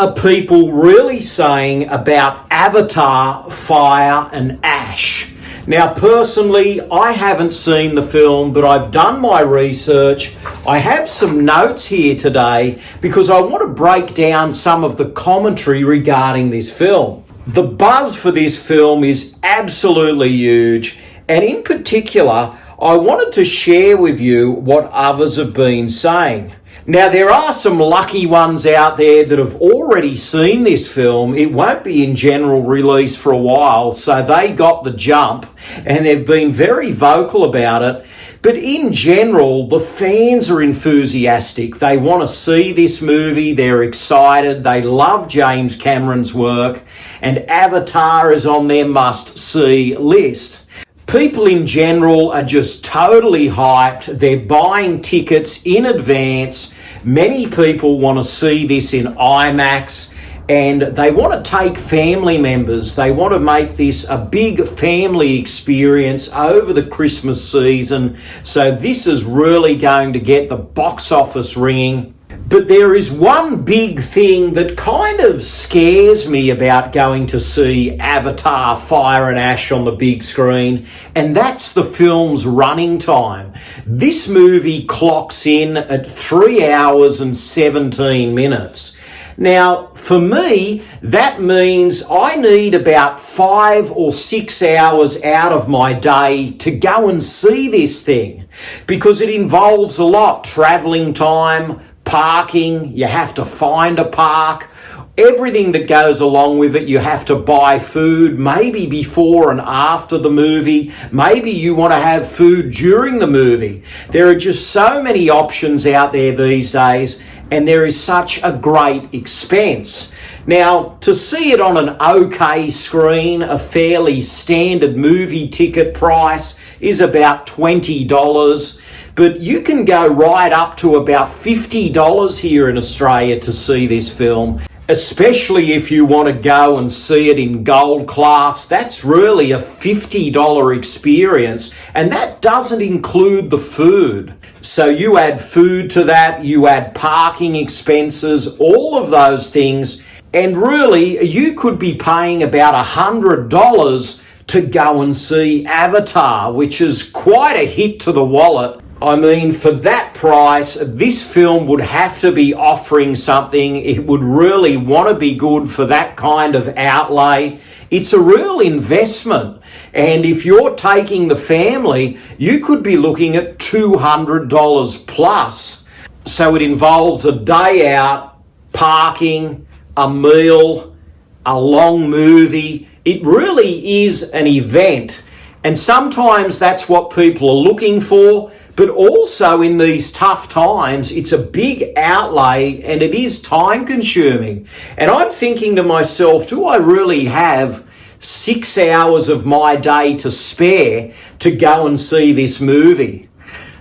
are people really saying about Avatar, Fire and Ash? Now, personally, I haven't seen the film, but I've done my research. I have some notes here today because I want to break down some of the commentary regarding this film. The buzz for this film is absolutely huge, and in particular, I wanted to share with you what others have been saying. Now, there are some lucky ones out there that have already seen this film. It won't be in general release for a while, so they got the jump and they've been very vocal about it. But in general, the fans are enthusiastic. They want to see this movie. They're excited. They love James Cameron's work, and Avatar is on their must-see list. People in general are just totally hyped. They're buying tickets in advance. Many people want to see this in IMAX, and they want to take family members. They want to make this a big family experience over the Christmas season. So this is really going to get the box office ringing. But there is one big thing that kind of scares me about going to see Avatar, Fire and Ash on the big screen, and that's the film's running time. This movie clocks in at 3 hours and 17 minutes. Now, for me, that means I need about 5 or 6 hours out of my day to go and see this thing, because it involves a lot: travelling time, parking, you have to find a park, everything that goes along with it. You have to buy food, maybe before and after the movie. Maybe you want to have food during the movie. There are just so many options out there these days, and there is such a great expense. Now, to see it on an okay screen, a fairly standard movie ticket price is about $20. But you can go right up to about $50 here in Australia to see this film, especially if you want to go and see it in gold class. That's really a $50 experience, and that doesn't include the food. So you add food to that, you add parking expenses, all of those things, and really you could be paying about $100 to go and see Avatar, which is quite a hit to the wallet. I mean, for that price, this film would have to be offering something. It would really want to be good for that kind of outlay. It's a real investment. And if you're taking the family, you could be looking at $200 plus. So it involves a day out, parking, a meal, a long movie. It really is an event. And sometimes that's what people are looking for. But also in these tough times, it's a big outlay and it is time consuming. And I'm thinking to myself, do I really have 6 hours of my day to spare to go and see this movie?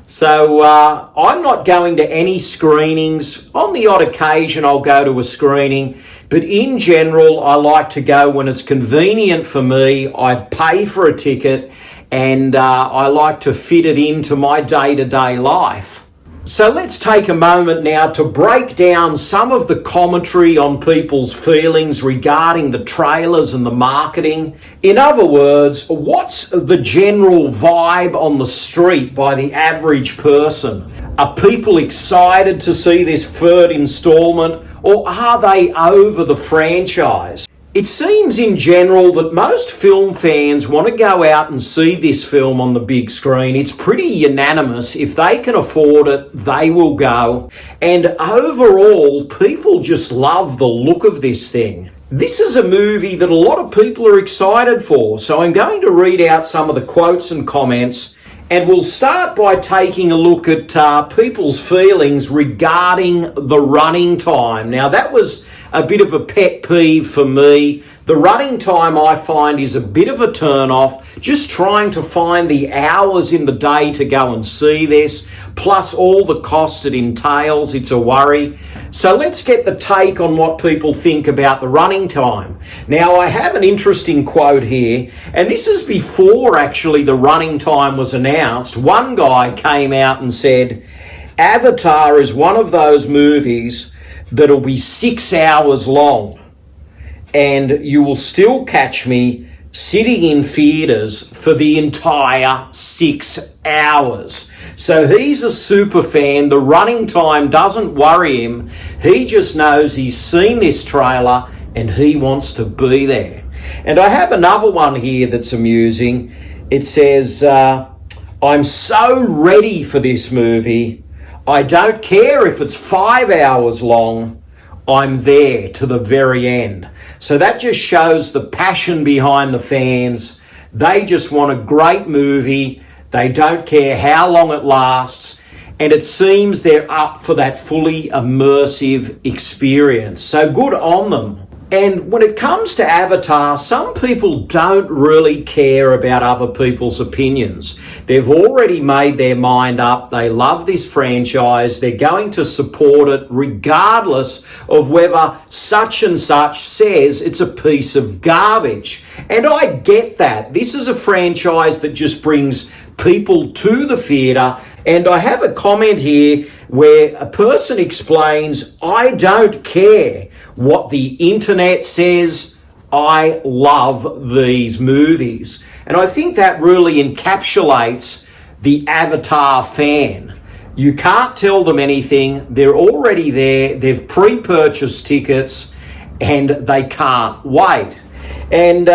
So I'm not going to any screenings. On the odd occasion, I'll go to a screening. But in general, I like to go when it's convenient for me. I pay for a ticket, and I like to fit it into my day-to-day life. So let's take a moment now to break down some of the commentary on people's feelings regarding the trailers and the marketing. In other words, what's the general vibe on the street by the average person? Are people excited to see this third installment, or are they over the franchise? It seems in general that most film fans want to go out and see this film on the big screen. It's pretty unanimous. If they can afford it, they will go. And overall, people just love the look of this thing. This is a movie that a lot of people are excited for. So I'm going to read out some of the quotes and comments, and we'll start by taking a look at people's feelings regarding the running time. Now, that was a bit of a pet peeve for me. The running time, I find, is a bit of a turn-off. Just trying to find the hours in the day to go and see this, plus all the cost it entails, it's a worry. So let's get the take on what people think about the running time. Now, I have an interesting quote here, and this is before actually the running time was announced. One guy came out and said, "Avatar is one of those movies that'll be 6 hours long, and you will still catch me sitting in theatres for the entire 6 hours. So he's a super fan. The running time doesn't worry him. He just knows he's seen this trailer and he wants to be there. And I have another one here that's amusing. It says, I'm so ready for this movie. I don't care if it's 5 hours long. I'm there to the very end. So that just shows the passion behind the fans. They just want a great movie. They don't care how long it lasts. And it seems they're up for that fully immersive experience. So good on them. And when it comes to Avatar, some people don't really care about other people's opinions. They've already made their mind up. They love this franchise. They're going to support it regardless of whether such and such says it's a piece of garbage. And I get that. This is a franchise that just brings people to the theatre. And I have a comment here where a person explains, I don't care what the internet says. I love these movies. And I think that really encapsulates the Avatar fan. You can't tell them anything. They're already there. They've pre-purchased tickets and they can't wait. And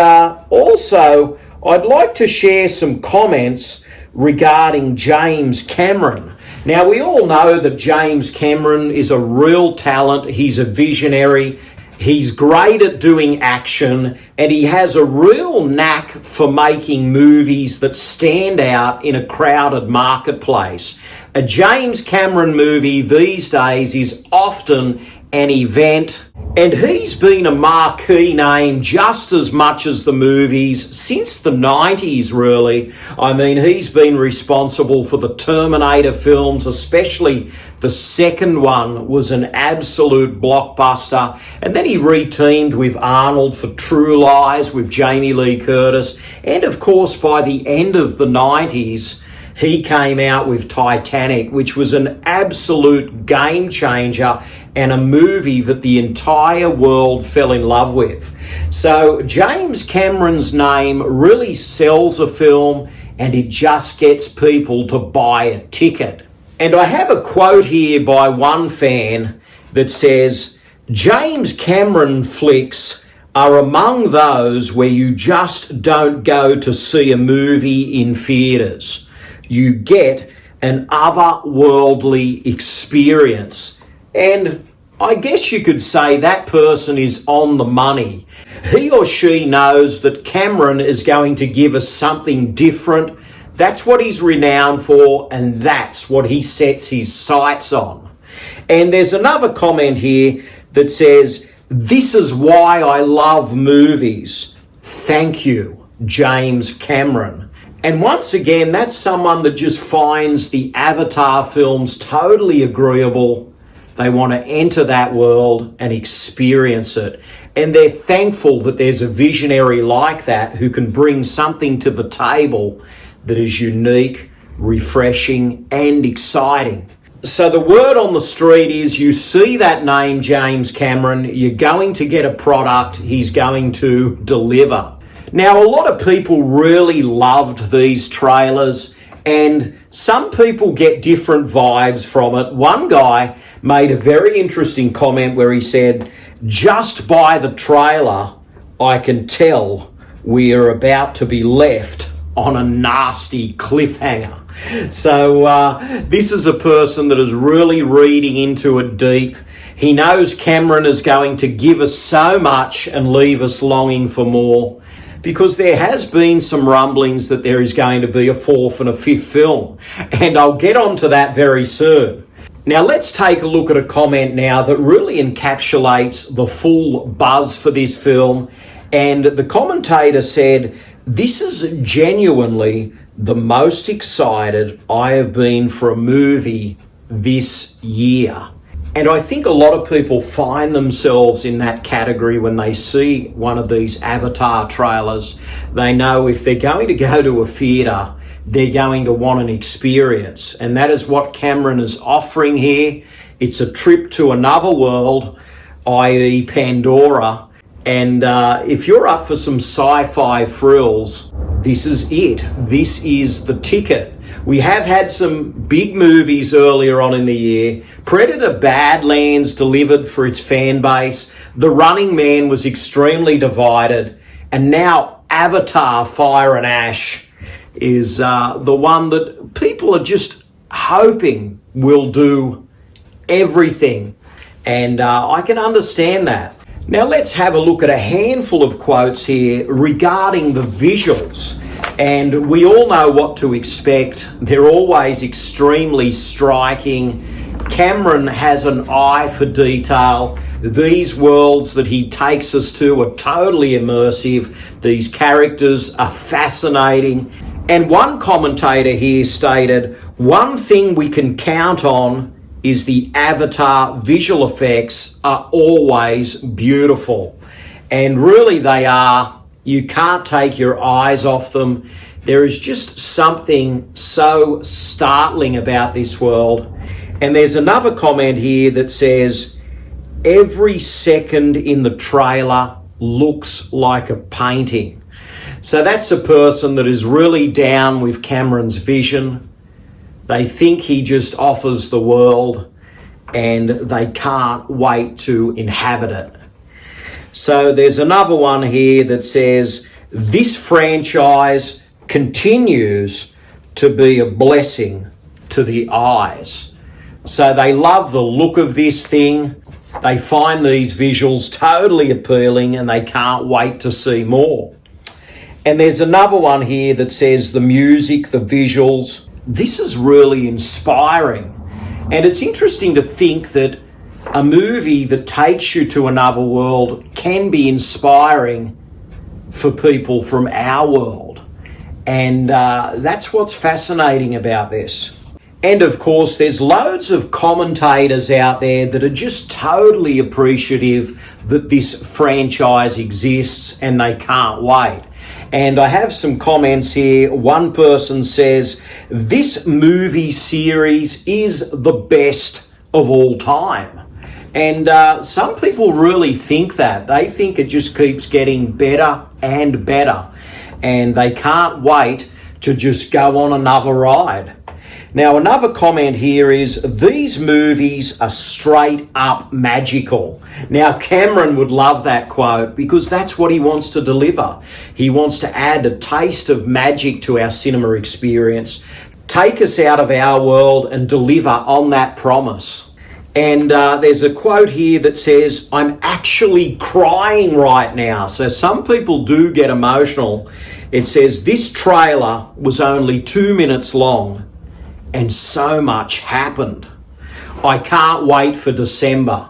also, I'd like to share some comments regarding James Cameron. Now, we all know that James Cameron is a real talent. He's a visionary. He's great at doing action, and he has a real knack for making movies that stand out in a crowded marketplace. A James Cameron movie these days is often an event, and he's been a marquee name just as much as the movies since the 90s, really. I mean, he's been responsible for the Terminator films, especially the second one was an absolute blockbuster. And then he re-teamed with Arnold for True Lies with Jamie Lee Curtis. And of course, by the end of the 90s, he came out with Titanic, which was an absolute game changer and a movie that the entire world fell in love with. So James Cameron's name really sells a film, and it just gets people to buy a ticket. And I have a quote here by one fan that says, James Cameron flicks are among those where you just don't go to see a movie in theatres. You get an otherworldly experience. And I guess you could say that person is on the money. He or she knows that Cameron is going to give us something different. That's what he's renowned for, and that's what he sets his sights on. And there's another comment here that says, this is why I love movies. Thank you, James Cameron. And once again, that's someone that just finds the Avatar films totally agreeable. They want to enter that world and experience it. And they're thankful that there's a visionary like that who can bring something to the table that is unique, refreshing, and exciting. So the word on the street is you see that name, James Cameron, you're going to get a product he's going to deliver. Now, a lot of people really loved these trailers, and some people get different vibes from it. One guy made a very interesting comment where he said, just by the trailer, I can tell we are about to be left on a nasty cliffhanger. So this is a person that is really reading into it deep. He knows Cameron is going to give us so much and leave us longing for more, because there has been some rumblings that there is going to be a fourth and a fifth film. And I'll get onto that very soon. Now let's take a look at a comment now that really encapsulates the full buzz for this film. And the commentator said, this is genuinely the most excited I have been for a movie this year. And I think a lot of people find themselves in that category when they see one of these Avatar trailers. They know if they're going to go to a theatre, they're going to want an experience. And that is what Cameron is offering here. It's a trip to another world, i.e. Pandora. And if you're up for some sci-fi thrills, this is it. This is the ticket. We have had some big movies earlier on in the year. Predator: Badlands delivered for its fan base. The Running Man was extremely divided. And now Avatar: Fire and Ash is the one that people are just hoping will do everything. And I can understand that. Now let's have a look at a handful of quotes here regarding the visuals. And we all know what to expect. They're always extremely striking. Cameron has an eye for detail. These worlds that he takes us to are totally immersive. These characters are fascinating. And one commentator here stated, "One thing we can count on is the Avatar visual effects are always beautiful." And really they are. You can't take your eyes off them. There is just something so startling about this world. And there's another comment here that says, "Every second in the trailer looks like a painting." So that's a person that is really down with Cameron's vision. They think he just offers the world and they can't wait to inhabit it. So there's another one here that says, "This franchise continues to be a blessing to the eyes." So they love the look of this thing. They find these visuals totally appealing and they can't wait to see more. And there's another one here that says, "The music, the visuals, this is really inspiring." And it's interesting to think that a movie that takes you to another world can be inspiring for people from our world. And that's what's fascinating about this. And of course, there's loads of commentators out there that are just totally appreciative that this franchise exists and they can't wait. And I have some comments here. One person says, "This movie series is the best of all time." And some people really think that. They think it just keeps getting better and better. And they can't wait to just go on another ride. Now, another comment here is, "These movies are straight up magical." Now, Cameron would love that quote because that's what he wants to deliver. He wants to add a taste of magic to our cinema experience, take us out of our world and deliver on that promise. And there's a quote here that says, "I'm actually crying right now." So some people do get emotional. It says, "This trailer was only 2 minutes long and so much happened. I can't wait for December."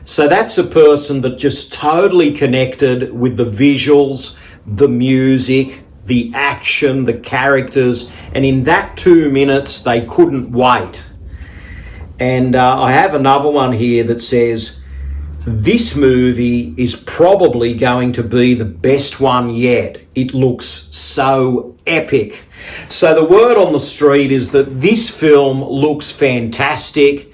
So that's a person that just totally connected with the visuals, the music, the action, the characters. And in that 2 minutes, they couldn't wait. And I have another one here that says, "This movie is probably going to be the best one yet. It looks so epic." So the word on the street is that this film looks fantastic.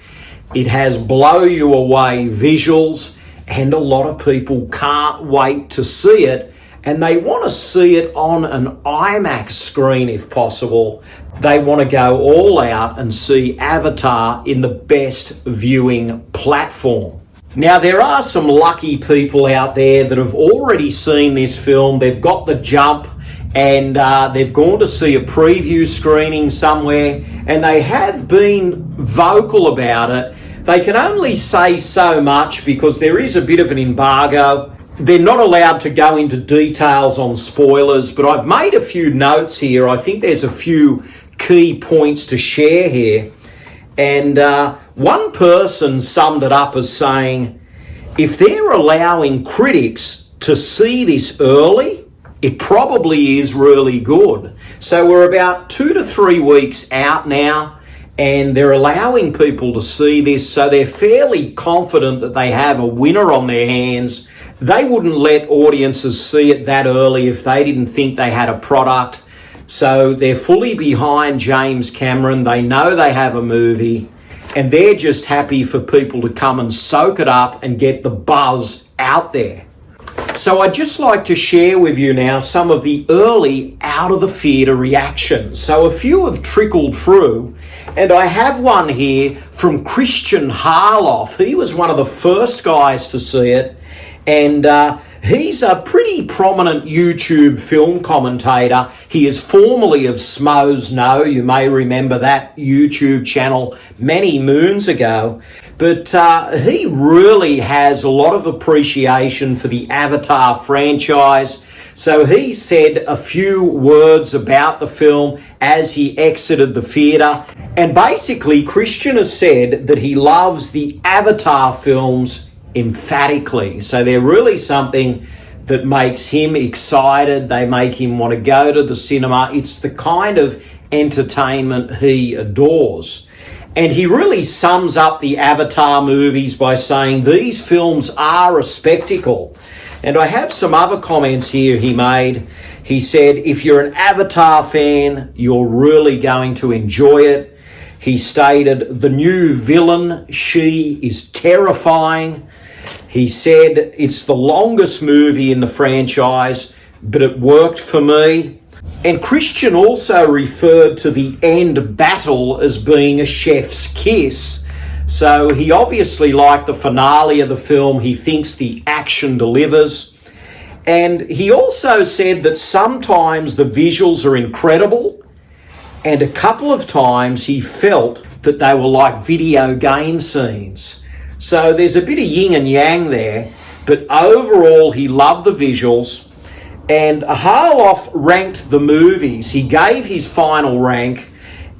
It has blow you away visuals and a lot of people can't wait to see it. And they want to see it on an IMAX screen if possible. They want to go all out and see Avatar in the best viewing platform. Now, there are some lucky people out there that have already seen this film. They've got the jump and they've gone to see a preview screening somewhere and they have been vocal about it. They can only say so much because there is a bit of an embargo. They're not allowed to go into details on spoilers, but I've made a few notes here. I think there's a few key points to share here. And one person summed it up as saying, if they're allowing critics to see this early, it probably is really good. So we're about 2 to 3 weeks out now, and they're allowing people to see this, so they're fairly confident that they have a winner on their hands. They wouldn't let audiences see it that early if they didn't think they had a product. So they're fully behind James Cameron. They know they have a movie. and they're just happy for people to come and soak it up and get the buzz out there. So I'd just like to share with you now some of the early out of the theatre reactions. So a few have trickled through, and I have one here from Christian Harloff. He was one of the first guys to see it, and he's a pretty prominent YouTube film commentator. He is formerly of Smoes Know. You may remember that YouTube channel many moons ago. But he really has a lot of appreciation for the Avatar franchise. So he said a few words about the film as he exited the theatre. And basically, Christian has said that he loves the Avatar films emphatically. So they're really something that makes him excited. They make him want to go to the cinema. It's the kind of entertainment he adores. And he really sums up the Avatar movies by saying these films are a spectacle. And I have some other comments here he made. He said, if you're an Avatar fan, you're really going to enjoy it. He stated, the new villain, she is terrifying. He said, it's the longest movie in the franchise, but it worked for me. And Christian also referred to the end battle as being a chef's kiss. So he obviously liked the finale of the film. He thinks the action delivers. And he also said that sometimes the visuals are incredible, and a couple of times he felt that they were like video game scenes. So there's a bit of yin and yang there, but overall he loved the visuals. And Harloff ranked the movies. He gave his final rank,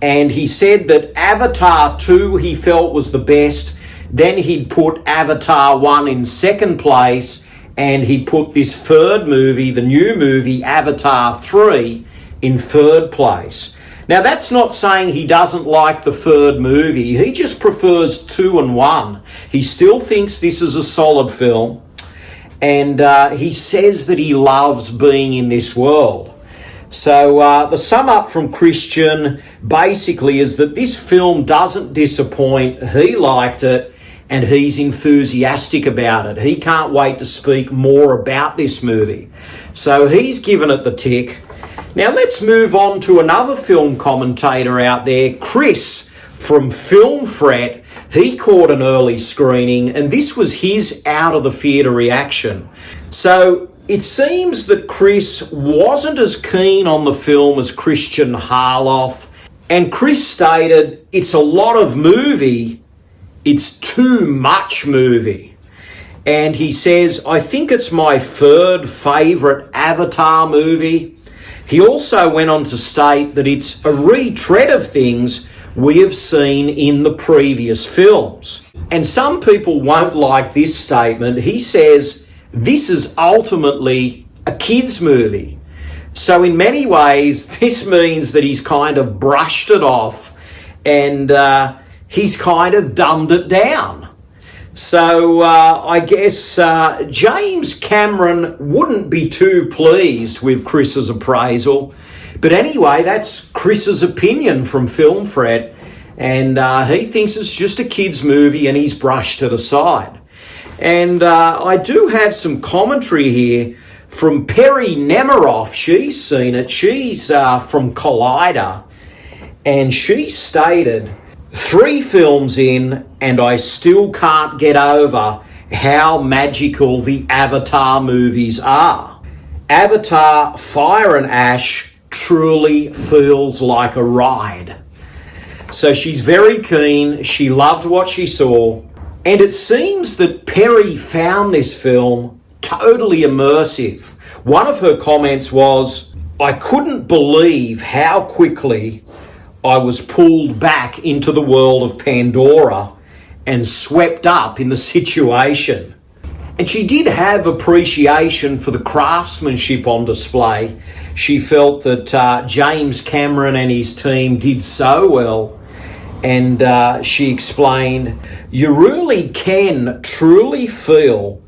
and he said that Avatar 2 he felt was the best. Then he'd put Avatar 1 in second place, and he'd put this third movie, the new movie, Avatar 3, in third place. Now, that's not saying he doesn't like the third movie. He just prefers 2 and 1. He still thinks this is a solid film. And he says that he loves being in this world. So the sum up from Christian basically is that this film doesn't disappoint. He liked it, and he's enthusiastic about it. He can't wait to speak more about this movie. So he's given it the tick. Now let's move on to another film commentator out there, Chris from Film Threat. He caught an early screening, and this was his out of the theatre reaction. So it seems that Chris wasn't as keen on the film as Christian Harloff, and Chris stated, it's a lot of movie, it's too much movie. And he says, I think it's my third favourite Avatar movie. He also went on to state that it's a retread of things we have seen in the previous films. And some people won't like this statement. He says, this is ultimately a kids' movie. So in many ways, this means that he's kind of brushed it off, and he's kind of dumbed it down. So I guess James Cameron wouldn't be too pleased with Chris's appraisal. But anyway, that's Chris's opinion from Film Threat, and he thinks it's just a kid's movie and he's brushed it aside. And I do have some commentary here from Perry Nemiroff. She's seen it. She's from Collider, and she stated, 3 films in and I still can't get over how magical the Avatar movies are. Avatar Fire and Ash truly feels like a ride. So she's very keen. She loved what she saw. And it seems that Perry found this film totally immersive. One of her comments was, I couldn't believe how quickly I was pulled back into the world of Pandora and swept up in the situation. And she did have appreciation for the craftsmanship on display. She felt that James Cameron and his team did so well. And she explained, you really can truly feel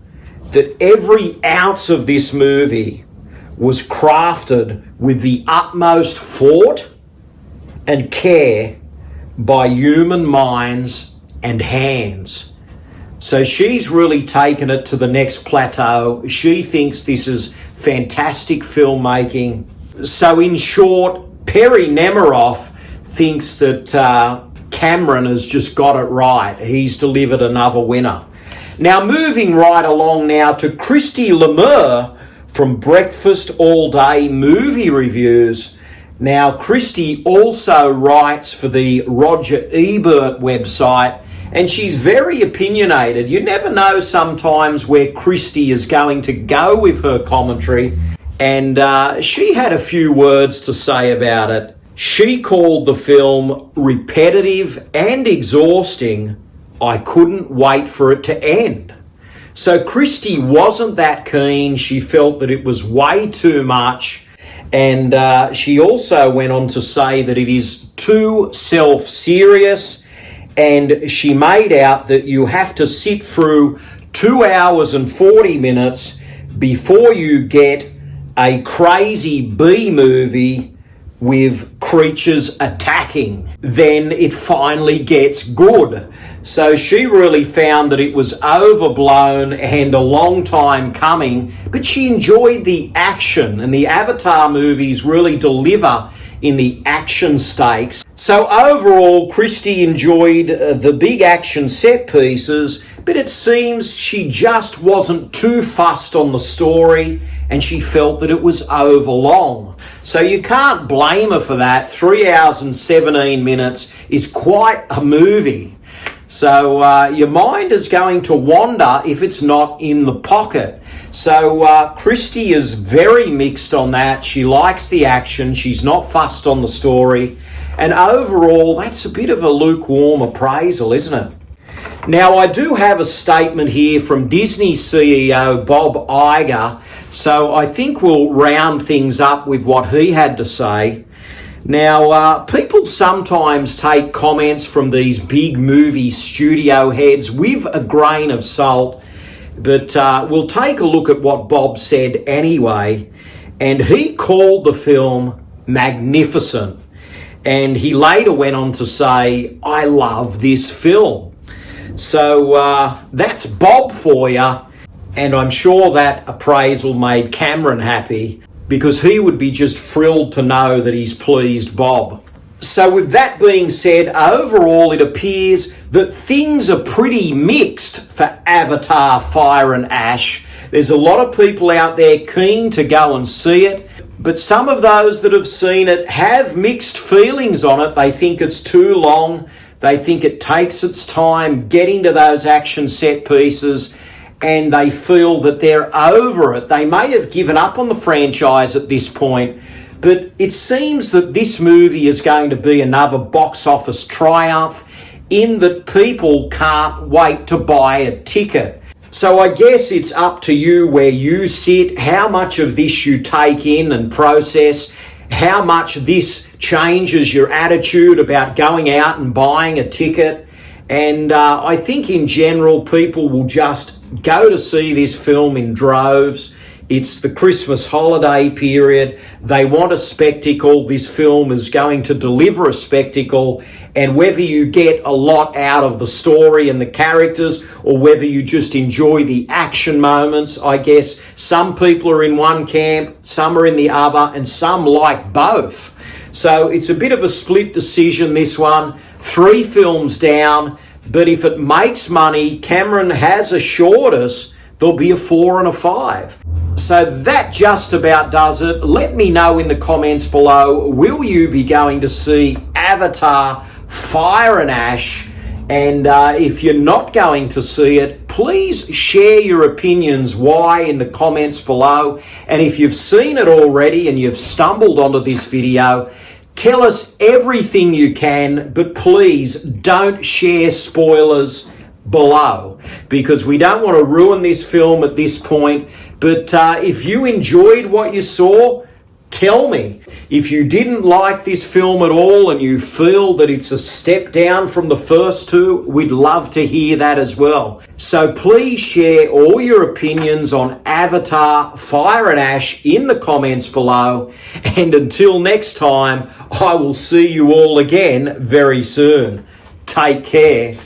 that every ounce of this movie was crafted with the utmost thought and care by human minds and hands. So she's really taken it to the next plateau. She thinks this is fantastic filmmaking. So in short, Perry Nemiroff thinks that Cameron has just got it right. He's delivered another winner. Now moving right along now to Christy Lemur from Breakfast All Day Movie Reviews. Now Christy also writes for the Roger Ebert website, and she's very opinionated. You never know sometimes where Christy is going to go with her commentary, and she had a few words to say about it. She called the film repetitive and exhausting. I couldn't wait for it to end. So Christy wasn't that keen. She felt that it was way too much. And she also went on to say that it is too self-serious, and she made out that you have to sit through 2 hours and 40 minutes before you get a crazy B movie with creatures attacking. Then it finally gets good. So she really found that it was overblown and a long time coming, but she enjoyed the action, and the Avatar movies really deliver in the action stakes. So overall, Christy enjoyed the big action set pieces, but it seems she just wasn't too fussed on the story, and she felt that it was overlong. So you can't blame her for that. 3 hours and 17 minutes is quite a movie. So your mind is going to wander if it's not in the pocket. So Christy is very mixed on that. She likes the action. She's not fussed on the story. And overall, that's a bit of a lukewarm appraisal, isn't it? Now, I do have a statement here from Disney CEO Bob Iger. So I think we'll round things up with what he had to say. Now, people sometimes take comments from these big movie studio heads with a grain of salt, but we'll take a look at what Bob said anyway. And he called the film magnificent. And he later went on to say, I love this film. So that's Bob for you. And I'm sure that appraisal made Cameron happy, because he would be just thrilled to know that he's pleased Bob. So with that being said, overall it appears that things are pretty mixed for Avatar Fire and Ash. There's a lot of people out there keen to go and see it, but some of those that have seen it have mixed feelings on it. They think it's too long. They think it takes its time getting to those action set pieces, and they feel that they're over it. They may have given up on the franchise at this point, but it seems that this movie is going to be another box office triumph, in that people can't wait to buy a ticket. So I guess it's up to you where you sit, how much of this you take in and process, how much this changes your attitude about going out and buying a ticket. And I think in general, people will just go to see this film in droves. It's the Christmas holiday period. They want a spectacle. This film is going to deliver a spectacle. And whether you get a lot out of the story and the characters, or whether you just enjoy the action moments, I guess some people are in one camp, some are in the other, and some like both. So it's a bit of a split decision, this one. 3 films down, but if it makes money, Cameron has assured us there'll be a 4 and a 5. So that just about does it. Let me know in the comments below, will you be going to see Avatar Fire and Ash? And if you're not going to see it, please share your opinions why in the comments below. And if you've seen it already and you've stumbled onto this video, tell us everything you can, but please don't share spoilers below, because we don't want to ruin this film at this point. But if you enjoyed what you saw, tell me. If you didn't like this film at all and you feel that it's a step down from the first 2, we'd love to hear that as well. So please share all your opinions on Avatar Fire and Ash in the comments below. And until next time, I will see you all again very soon. Take care.